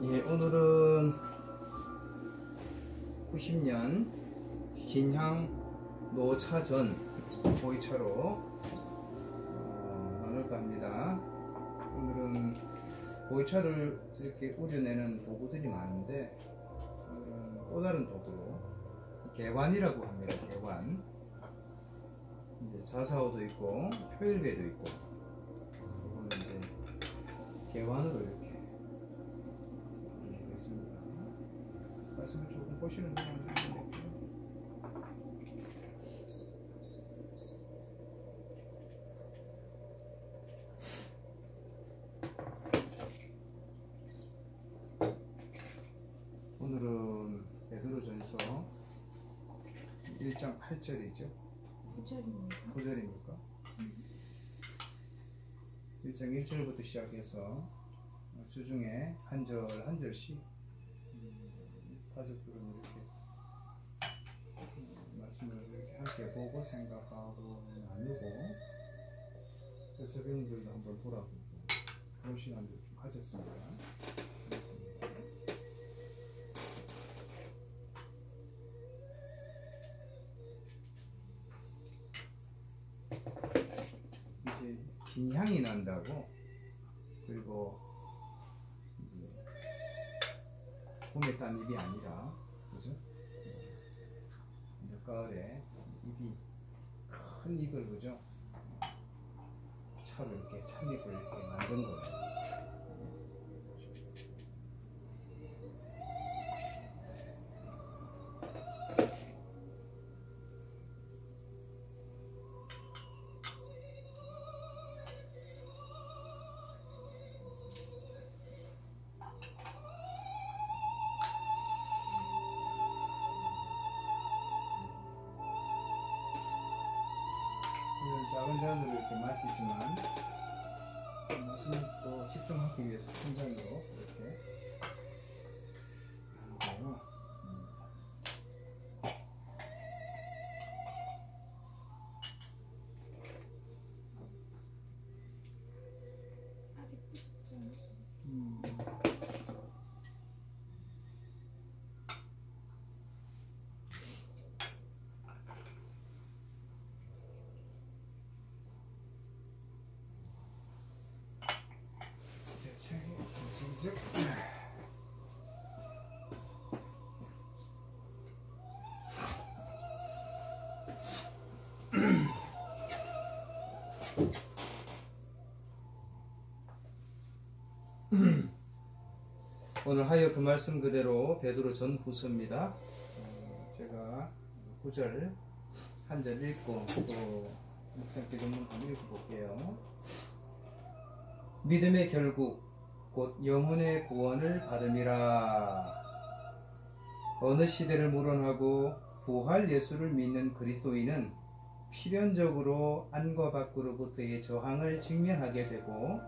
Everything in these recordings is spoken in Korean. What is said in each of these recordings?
예, 오늘은 90년 진향 노차전 보이차로 나눌까 합니다. 오늘은 보이차를 이렇게 우려내는 도구들이 많은데 오늘은 또 다른 도구, 개관이라고 합니다. 개관. 이제 자사오도 있고 표일배도 있고, 이거는 이제 개관으로 이렇게 있습니다. 말씀을 조금 보시는 게 좋겠고요. 오늘은 베드로전서 1장 8절이죠. 9절입니까? 1장 1절부터 시작해서 주중에 한 절 한 절씩 가족들은 이렇게 말씀을 이렇게 함께 보고 생각하고 나누고 또 저병들도 한번 돌아보고 그런 시간을 좀 가졌습니다. 이제 진향이 난다고, 그리고 이제 봄에 딴 잎이 아니라, 그죠? 늦가을에 잎이 큰 잎을, 그죠? 차로 이렇게 찻잎을 이렇게 만든 거예요. 작은 잔으로 이렇게 마시지만 말씀을 또 집중하기 위해서 큰 잔으로 이렇게 하는 거예요. 오늘 하여 그 말씀 그대로 베드로 전후서입니다. 제가 9절 한 절 읽고 또 묵상 기도문 한번 읽어볼게요. 믿음의 결국 곧 영혼의 구원을 받음이라. 어느 시대를 물어나고 부활 예수를 믿는 그리스도인은 필연적으로 안과 밖으로부터의 저항을 직면하게 되고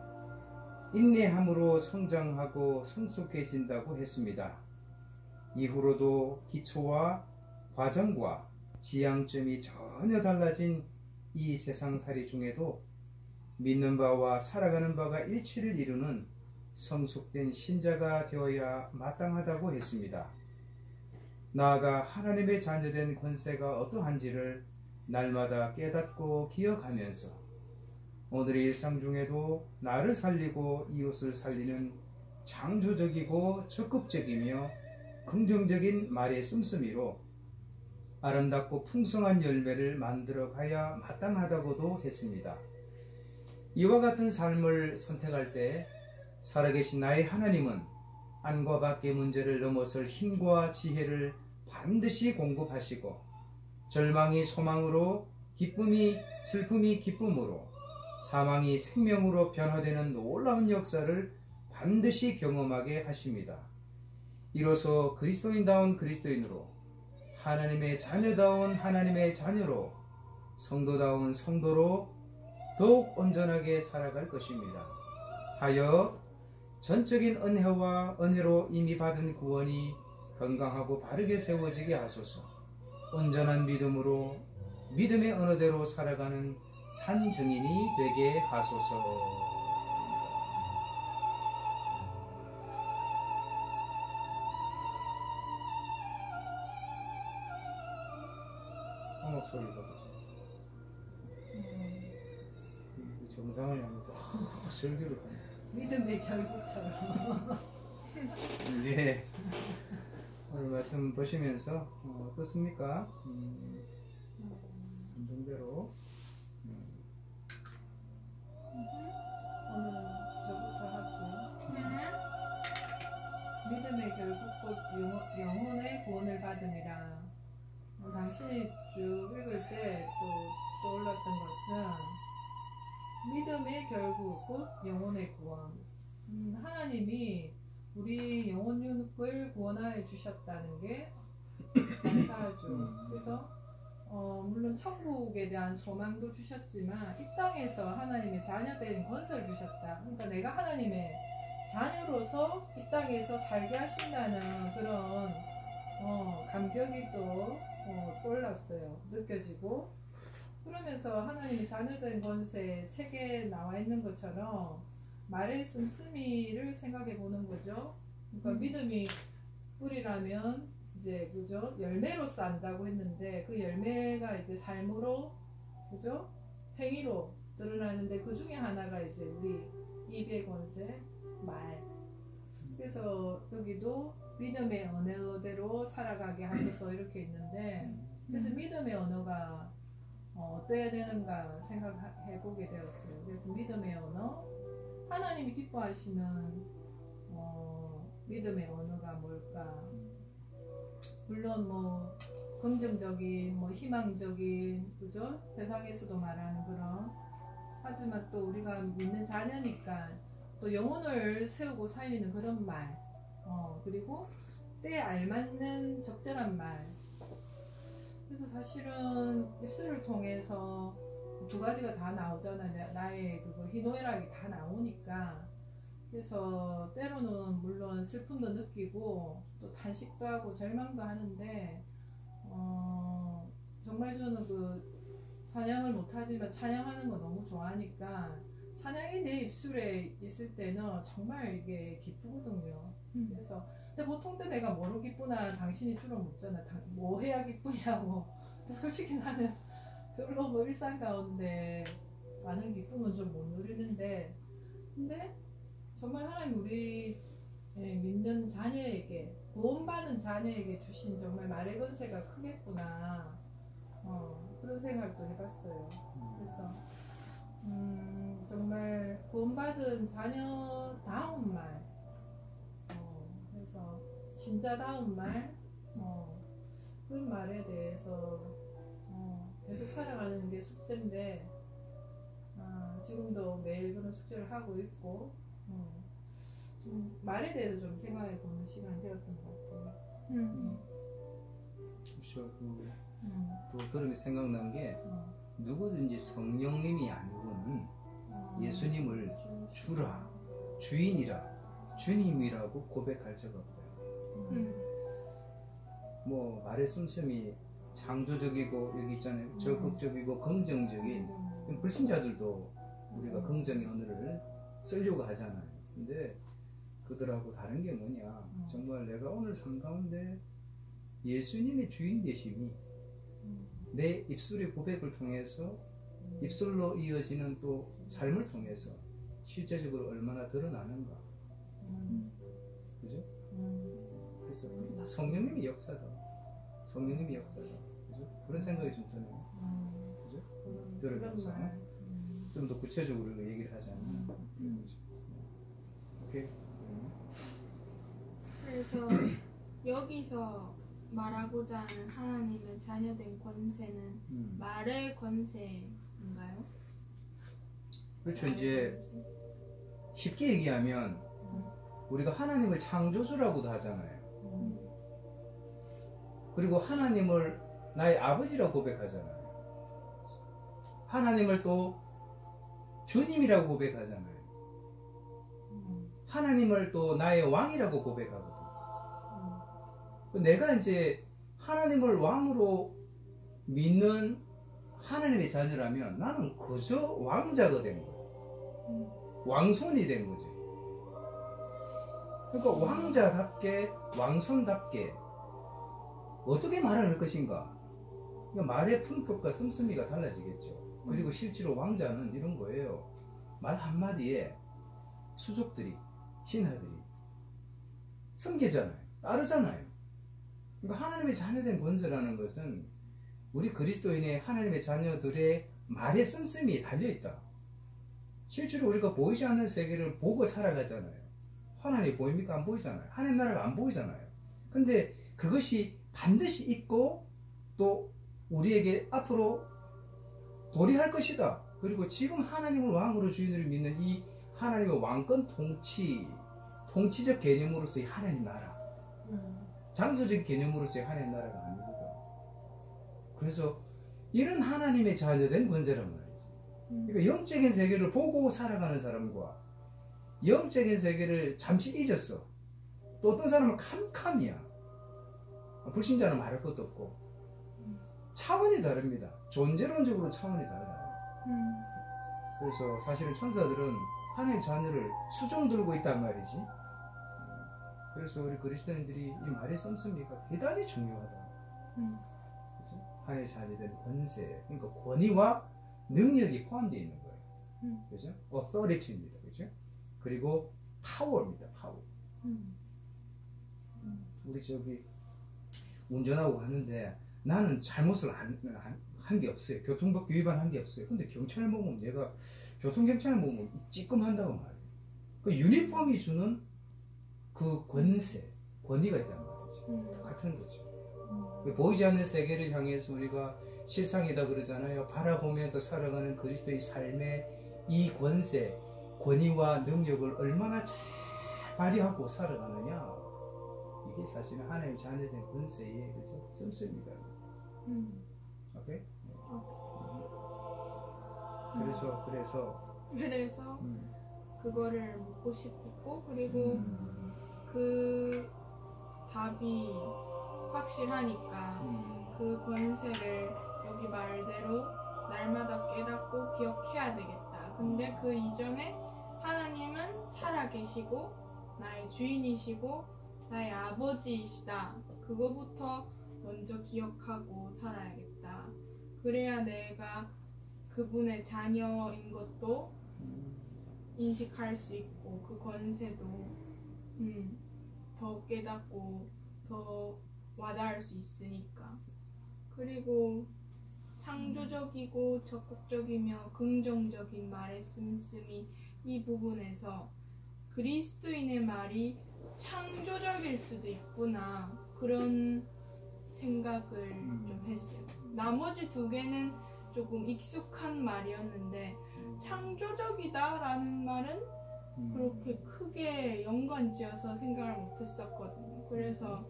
인내함으로 성장하고 성숙해진다고 했습니다. 이후로도 기초와 과정과 지향점이 전혀 달라진 이 세상살이 중에도 믿는 바와 살아가는 바가 일치를 이루는 성숙된 신자가 되어야 마땅하다고 했습니다. 나아가 하나님의 자녀된 권세가 어떠한지를 날마다 깨닫고 기억하면서 오늘의 일상 중에도 나를 살리고 이웃을 살리는 창조적이고 적극적이며 긍정적인 말의 씀씀이로 아름답고 풍성한 열매를 만들어 가야 마땅하다고도 했습니다. 이와 같은 삶을 선택할 때 살아계신 나의 하나님은 안과 밖의 문제를 넘어설 힘과 지혜를 반드시 공급하시고 절망이 소망으로, 기쁨이 슬픔이 기쁨으로, 사망이 생명으로 변화되는 놀라운 역사를 반드시 경험하게 하십니다. 이로써 그리스도인다운 그리스도인으로, 하나님의 자녀다운 하나님의 자녀로, 성도다운 성도로 더욱 온전하게 살아갈 것입니다. 하여 전적인 은혜와 은혜로 이미 받은 구원이 건강하고 바르게 세워지게 하소서. 온전한 믿음으로 믿음의 언어대로 살아가는 산 증인이 되게 하소서. 소리가 그죠. 그 정상을 향해서 절규를 하는. 믿음의 결국처럼. 예. 오늘 말씀 보시면서 어떻습니까? 감동대로. 오늘은 저부터 하죠. 믿음의 결국 곧 영혼의 구원을 받음이라. 당신이 쭉 읽을 때 또 떠올랐던 것은 믿음의 결국 곧 영혼의 구원. 하나님이 우리 영혼육을 구원하여 주셨다는 게 감사하죠. 그래서 물론 천국에 대한 소망도 주셨지만 이 땅에서 하나님의 자녀된 권세를 주셨다. 그러니까 내가 하나님의 자녀로서 이 땅에서 살게 하신다는 그런 감격이 또 떠올랐어요. 느껴지고. 그러면서 하나님의 자녀된 권세 책에 나와 있는 것처럼 말의 씀씀이를 생각해 보는 거죠. 그러니까 믿음이 뿌리라면 이제 그죠, 열매로서 안다고 했는데 그 열매가 이제 삶으로 그죠, 행위로 드러나는데 그 중에 하나가 이제 우리 입의 권세 말. 그래서 여기도 믿음의 언어대로 살아가게 하소서 이렇게 있는데, 그래서 믿음의 언어가 어떠해야 되는가 생각해 보게 되었어요. 그래서 믿음의 언어, 하나님이 기뻐하시는 믿음의 언어가 뭘까? 물론 뭐 긍정적인, 뭐 희망적인, 그죠? 세상에서도 말하는 그런. 하지만 또 우리가 믿는 자녀니까 또 영혼을 세우고 살리는 그런 말. 그리고 때에 알맞는 적절한 말. 그래서 사실은 입술을 통해서 두 가지가 다 나오잖아요. 나의 그거 희노애락이 다 나오니까. 그래서 때로는 물론 슬픔도 느끼고 또 탄식도 하고 절망도 하는데 정말 저는 그 찬양을 못하지만 찬양하는 거 너무 좋아하니까 찬양이 내 입술에 있을 때는 정말 이게 기쁘거든요. 그래서 근데 보통 때 내가 뭐로 기쁘나 당신이 주로 묻잖아. 뭐 해야 기쁘냐고. 솔직히 나는 별로 뭐 일상 가운데 많은 기쁨은 좀 못 누리는데, 근데 정말 하나님 우리 믿는 자녀에게, 구원받은 자녀에게 주신 정말 말의 권세가 크겠구나. 그런 생각도 해봤어요. 그래서 정말 구원받은 자녀다운 말, 그래서 신자다운 말, 그런 말에 대해서 계속 살아가는 게 숙제인데, 지금도 매일 그런 숙제를 하고 있고, 좀 말에 대해서 좀 생각해 보는 시간이 되었던 것 같아요. 그렇죠. 또 그러면 생각난 게 누구든지 성령님이 아니고는 예수님을 주라, 주인이라, 주님이라고 고백할 적 없고요. 뭐 말의 씀씀이 창조적이고 여기 있잖아요. 적극적이고 긍정적인 불신자들도 우리가 긍정의 언어를 쓰려고 하잖아요. 근데 그들하고 다른 게 뭐냐, 정말 내가 오늘 삶 가운데 예수님의 주인 되심이 내 입술의 고백을 통해서 입술로 이어지는 또 삶을 통해서 실제적으로 얼마나 드러나는가. 그죠? 그래서 그게 다 성령님의 역사다. 성령님의 역사다. 그죠? 그런 생각이 좀 드네요. 그죠? 들으면서 좀 더 구체적으로 얘기를 하자면. 오케이. 그래서 여기서 말하고자 하는 하나님의 자녀된 권세는 말의 권세인가요? 그렇죠. 이제 쉽게 얘기하면 우리가 하나님을 창조주라고도 하잖아요. 그리고 하나님을 나의 아버지라고 고백하잖아요. 하나님을 또 주님이라고 고백하잖아요. 하나님을 또 나의 왕이라고 고백하거든요. 내가 이제 하나님을 왕으로 믿는 하나님의 자녀라면 나는 그저 왕자가 된 거예요. 왕손이 된 거지. 그러니까 왕자답게, 왕손답게 어떻게 말을 할 것인가? 그러니까 말의 품격과 씀씀이가 달라지겠죠. 그리고 실제로 왕자는 이런 거예요. 말 한마디에 수족들이, 신하들이 섬기잖아요. 따르잖아요. 그러니까 하나님의 자녀된 권세라는 것은 우리 그리스도인의 하나님의 자녀들의 말에 씀씀이 달려있다. 실제로 우리가 보이지 않는 세계를 보고 살아가잖아요. 하나님이 보입니까? 안 보이잖아요. 하나님 나라가 안 보이잖아요. 근데 그것이 반드시 있고 또 우리에게 앞으로 도래할 것이다. 그리고 지금 하나님을 왕으로 주인으로 믿는 이 하나님의 왕권 통치적 개념으로서의 하나님 나라, 장소적 개념으로서의 하나님 나라가 아니거든. 그래서 이런 하나님의 자녀된 권세란 말이지. 그러니까 영적인 세계를 보고 살아가는 사람과 영적인 세계를 잠시 잊었어. 또 어떤 사람은 캄캄이야. 불신자는 말할 것도 없고. 차원이 다릅니다. 존재론적으로 차원이 달라요. 그래서 사실은 천사들은 하나님의 자녀를 수종 들고 있단 말이지. 그래서 우리 그리스도인들이 이 말의 씀씀이가 대단히 중요하다. 그렇죠? 하나님의 자녀된 권세, 그러니까 권위와 능력이 포함되어 있는 거예요. 그렇죠? authority입니다. 그렇죠? 그리고 파워입니다. 파워. 우리 저기 운전하고 가는데 나는 잘못을 한 게 없어요. 교통법규 위반한 게 없어요. 근데 경찰 보면 내가 교통경찰 보면 찌끔한다고 말이에요. 그 유니폼이 주는 그 권세, 권위가 있단 말이죠. 같은 거죠. 보이지 않는 세계를 향해서 우리가 실상이다 그러잖아요. 바라보면서 살아가는 그리스도의 삶의 이 권세, 권위와 능력을 얼마나 잘 발휘하고 살아가느냐. 이게 사실은 하나님 자녀된 권세의 그죠? 씀씀이다. 오케이? 그래서 그거를 묻고 싶었고, 그리고 그 답이 확실하니까 그 권세를 여기 말대로 날마다 깨닫고 기억해야 되겠다. 근데 그 이전에 하나님은 살아계시고 나의 주인이시고 나의 아버지이시다. 그거부터 먼저 기억하고 살아야겠다. 그래야 내가 그분의 자녀인 것도 인식할 수 있고 그 권세도 더 깨닫고 더 와닿을 수 있으니까. 그리고 창조적이고 적극적이며 긍정적인 말의 씀씀이 이 부분에서 그리스도인의 말이 창조적일 수도 있구나 그런 생각을 좀 했어요. 나머지 두 개는 조금 익숙한 말이었는데 창조적이다라는 말은 그렇게 크게 연관지어서 생각을 못했었거든요. 그래서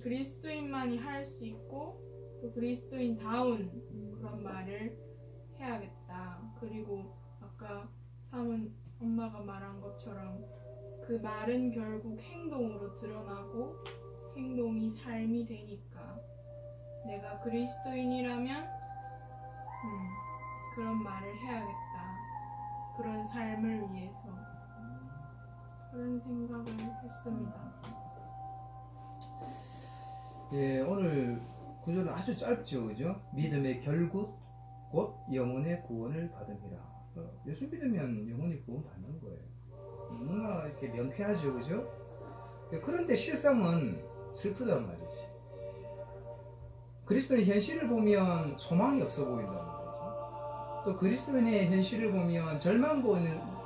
그리스도인만이 할 수 있고 또 그리스도인다운 그런 말을 해야겠다. 그리고 아까 사문 엄마가 말한 것처럼 그 말은 결국 행동으로 드러나고 행동이 삶이 되니까 내가 그리스도인이라면 그런 말을 해야겠다. 그런 삶을 위해서 그런 생각을 했습니다. 예, 오늘 구조는 아주 짧죠, 그죠? 믿음의 결국 곧 영혼의 구원을 받음이라. 예수 믿으면 영혼이 구원 받는 거예요. 뭔가 이렇게 명쾌하죠, 그죠? 그런데 실상은 슬프단 말이지. 그리스도의 현실을 보면 소망이 없어 보인단 말이죠. 또 그리스도인의 현실을 보면 절망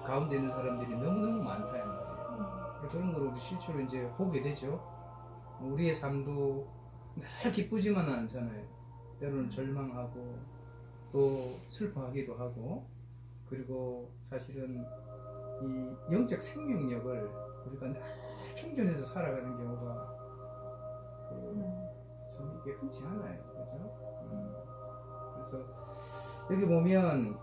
가운데 있는 사람들이 너무너무 많다는 말이에요. 그런 걸 우리 실제로 이제 보게 되죠. 우리의 삶도 늘 기쁘지만은 않잖아요. 때로는 절망하고 또 슬퍼하기도 하고, 그리고 사실은 이 영적 생명력을 우리가 늘 충전해서 살아가는 경우가 참 이게 흔치 않아요. 그죠? 그래서 여기 보면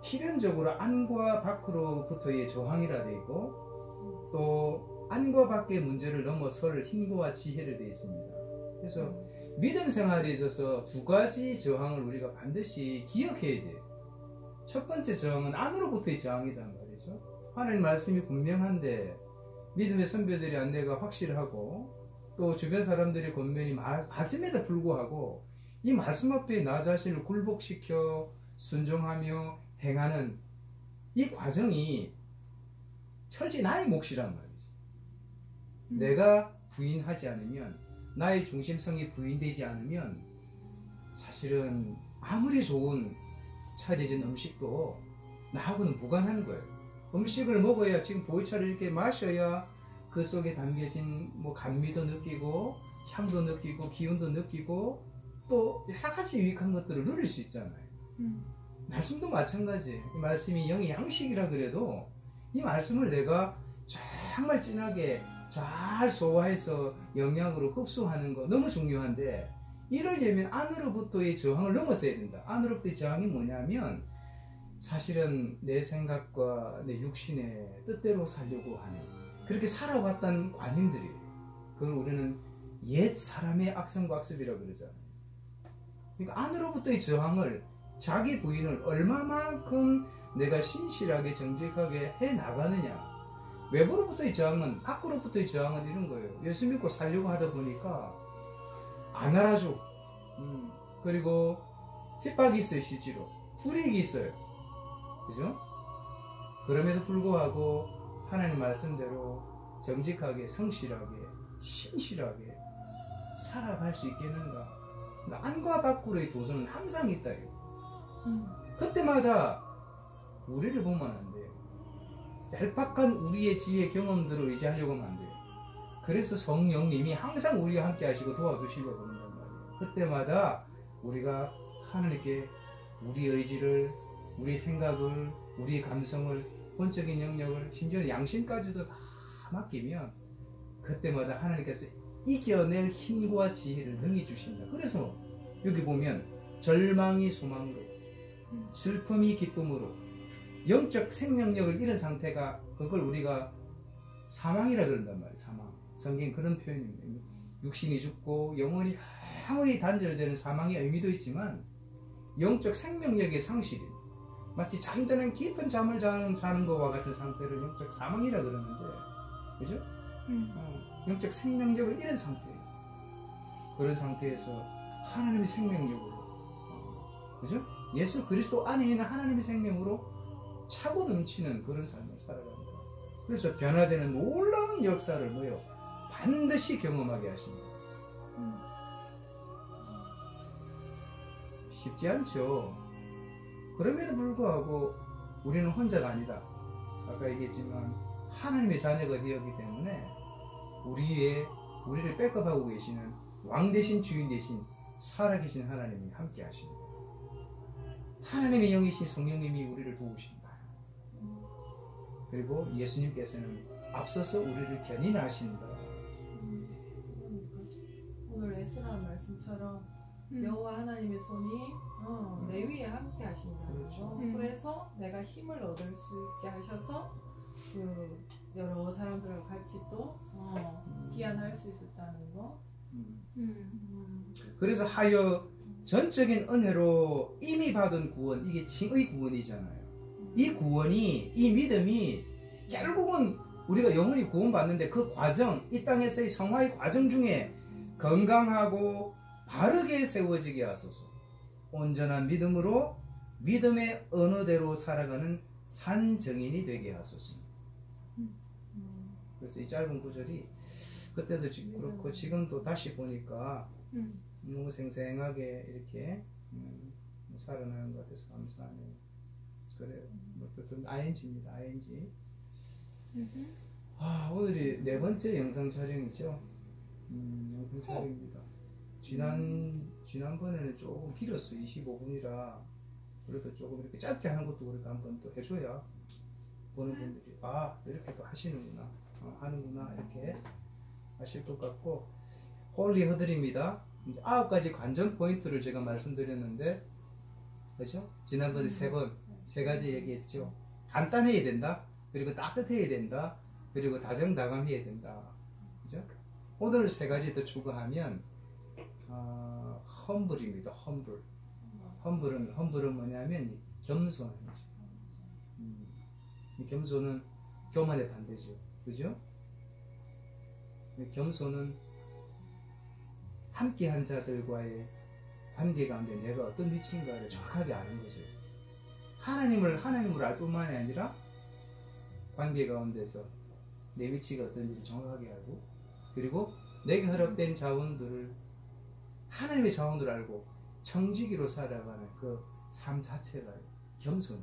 필연적으로 안과 밖으로부터의 저항이라 되어 있고 또 안과 밖의 문제를 넘어설 힘과 지혜를 되어 있습니다. 그래서 믿음 생활에 있어서 두 가지 저항을 우리가 반드시 기억해야 돼요. 첫 번째 저항은 안으로부터의 저항이란 말이죠. 하나님 말씀이 분명한데 믿음의 선배들의 안내가 확실하고 또 주변 사람들의 권면이 맞음에도 불구하고 이 말씀 앞에 나 자신을 굴복시켜 순종하며 행하는 이 과정이 철저히 나의 몫이란 말이지. 내가 부인하지 않으면, 나의 중심성이 부인되지 않으면 사실은 아무리 좋은 차려진 음식도 나하고는 무관한 거예요. 음식을 먹어야, 지금 보이차를 이렇게 마셔야 그 속에 담겨진 뭐 감미도 느끼고 향도 느끼고 기운도 느끼고 또 여러 가지 유익한 것들을 누릴 수 있잖아요. 말씀도 마찬가지. 이 말씀이 영의 양식이라 그래도 이 말씀을 내가 정말 진하게 잘 소화해서 영양으로 흡수하는 거 너무 중요한데, 이러려면 안으로부터의 저항을 넘어서야 된다. 안으로부터의 저항이 뭐냐면 사실은 내 생각과 내 육신의 뜻대로 살려고 하는, 그렇게 살아왔던 관인들이, 그걸 우리는 옛 사람의 악성과 악습이라고 그러잖아요. 그러니까 안으로부터의 저항을, 자기 부인을 얼마만큼 내가 신실하게 정직하게 해 나가느냐. 외부로부터의 저항은, 밖으로부터의 저항은 이런 거예요. 예수 믿고 살려고 하다 보니까 안 알아줘. 그리고 핍박이 있어요. 실제로 불이익이 있어요. 그죠? 그럼에도 불구하고 하나님 말씀대로 정직하게, 성실하게, 신실하게 살아갈 수 있겠는가? 안과 밖으로의 도전은 항상 있다. 그때마다 우리를 보면 안 돼요. 얄팍한 우리의 지혜, 경험들을 의지하려고 하면 안 돼요. 그래서 성령님이 항상 우리와 함께 하시고 도와주시려고 한단 말이에요. 그때마다 우리가 하나님께 우리 의지를, 우리 생각을, 우리 감성을, 본적인 영역을, 심지어 양심까지도 다 맡기면 그때마다 하나님께서 이겨낼 힘과 지혜를 능히 주신다. 그래서 여기 보면 절망이 소망으로, 슬픔이 기쁨으로, 영적 생명력을 잃은 상태가, 그걸 우리가 사망이라 그런단 말이에요. 사망. 성경 그런 표현입니다. 육신이 죽고 영혼이 영원히 단절되는 사망의 의미도 있지만 영적 생명력의 상실이, 마치 잠자는 깊은 잠을 자는 것과 같은 상태를 영적 사망이라 그러는데, 그죠? 영적 생명력을 잃은 상태예요. 그런 상태에서 하나님의 생명력으로, 그죠? 예수 그리스도 안에 있는 하나님의 생명으로 차고 넘치는 그런 삶을 살아갑니다. 그래서 변화되는 놀라운 역사를 뭐요? 반드시 경험하게 하십니다. 쉽지 않죠. 그럼에도 불구하고 우리는 혼자가 아니다. 아까 얘기했지만 하나님의 자녀가 되었기 때문에 우리를 백업하고 계시는 왕 대신 주인 대신 살아계신 하나님이 함께 하십니다. 하나님의 영이신 성령님이 우리를 도우십니다. 그리고 예수님께서는 앞서서 우리를 견인하신다. 오늘 에스라 말씀처럼 여호와 하나님의 손이 내 위에 함께 하신다는 그렇죠. 거. 그래서 내가 힘을 얻을 수 있게 하셔서 그 여러 사람들과 같이 또 기한할 수 있었다는 거. 그래서 하여 전적인 은혜로 이미 받은 구원, 이게 칭의 구원이잖아요. 이 구원이, 이 믿음이 결국은 우리가 영원히 구원받는데 그 과정, 이 땅에서의 성화의 과정 중에 건강하고 바르게 세워지게 하소서. 온전한 믿음으로 믿음의 언어대로 살아가는 산 증인이 되게 하소서. 그래서 이 짧은 구절이 그때도 그렇고 지금도 다시 보니까 너무 생생하게 이렇게 살아나는 것 같아서 감사하네요. 그래요. 어쨌든 ING입니다. ING. 오늘이 네 번째 영상 촬영이죠. 영상 촬영입니다. 지난번에는 조금 길었어요. 25분이라. 그래도 조금 이렇게 짧게 하는 것도 우리가 한번 또 해줘야 보는 분들이 이렇게 또 하시는구나, 하는구나, 이렇게 하실 것 같고, 홀리 허들입니다. 9가지 관전 포인트를 제가 말씀드렸는데, 그죠? 지난번에 세 가지 얘기했죠. 간단해야 된다, 그리고 따뜻해야 된다, 그리고 다정다감해야 된다. 그죠? 오늘 세 가지 더 추가하면 험블입니다. 험블은 뭐냐면 겸손이죠. 겸손은 교만의 반대죠. 그죠? 겸손은 함께한 자들과의 관계 가운데 내가 어떤 위치인가를 정확하게 아는 거죠. 하나님을 알 뿐만이 아니라 관계 가운데서 내 위치가 어떤지를 정확하게 알고, 그리고 내게 허락된 자원들을 하나님의 자원들을 알고 청지기로 살아가는 그 삶 자체가 겸손.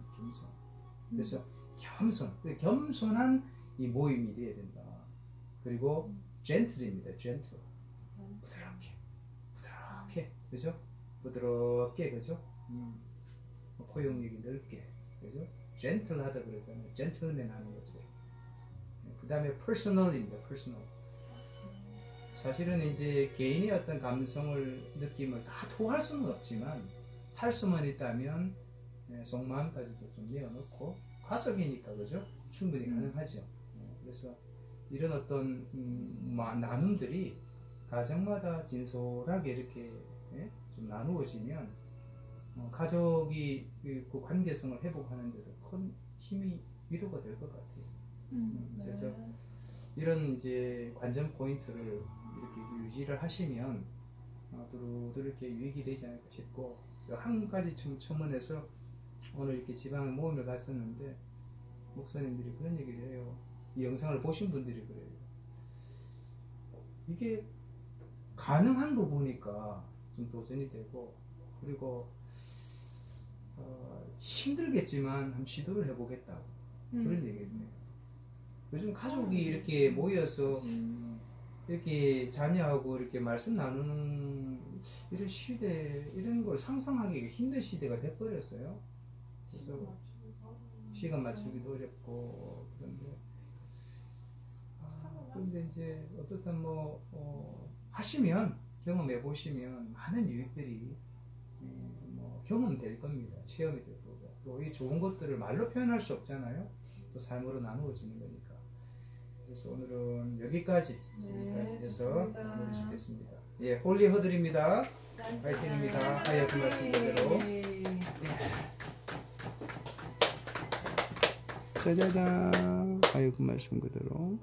그래서 겸손한 이 모임이 되어야 된다. 그리고 젠틀입니다. 젠틀. 부드럽게, 그죠? 부드럽게, 그죠? 포용력이 넓게, 그죠? 젠틀하다 그래서 젠틀맨 하는 거죠. 그 다음에 퍼스널입니다. 퍼스널. 사실은 이제 개인의 어떤 감성을, 느낌을 다 토할 수는 없지만 할 수만 있다면 속마음까지도 좀 내어놓고, 가족이니까, 그죠? 충분히 가능하죠. 그래서 이런 어떤 나눔들이 가정마다 진솔하게 이렇게 좀 나누어지면 가족이 그 관계성을 회복하는 데도 큰 힘이, 위로가 될 것 같아요. 그래서 이런 이제 관전 포인트를 이렇게 유지를 하시면 두루두루 이렇게 유익이 되지 않을까 싶고, 한 가지 첨언해서 오늘 이렇게 지방 모임을 갔었는데 목사님들이 그런 얘기를 해요. 이 영상을 보신 분들이 그래요. 이게 가능한 거 보니까 좀 도전이 되고, 그리고 힘들겠지만 한번 시도를 해보겠다고 그런 얘기를 해요. 요즘 가족이 이렇게 모여서 이렇게 자녀하고 이렇게 말씀 나누는 이런 시대, 이런 걸 상상하기 힘든 시대가 돼버렸어요. 그래서 시간 맞추기도 어렵고, 그런데 이제 어떻든 하시면, 경험해 보시면 많은 유익들이 경험될 겁니다. 체험이 될 거고, 또 이 좋은 것들을 말로 표현할 수 없잖아요. 또 삶으로 나누어지는 거니까. 그래서 오늘은 여기까지 해서 마무리 짓겠습니다. 예, 홀리 허들입니다. 파이팅입니다. 아예 그 말씀 그대로. 짜자잔. 아예 그 말씀 그대로.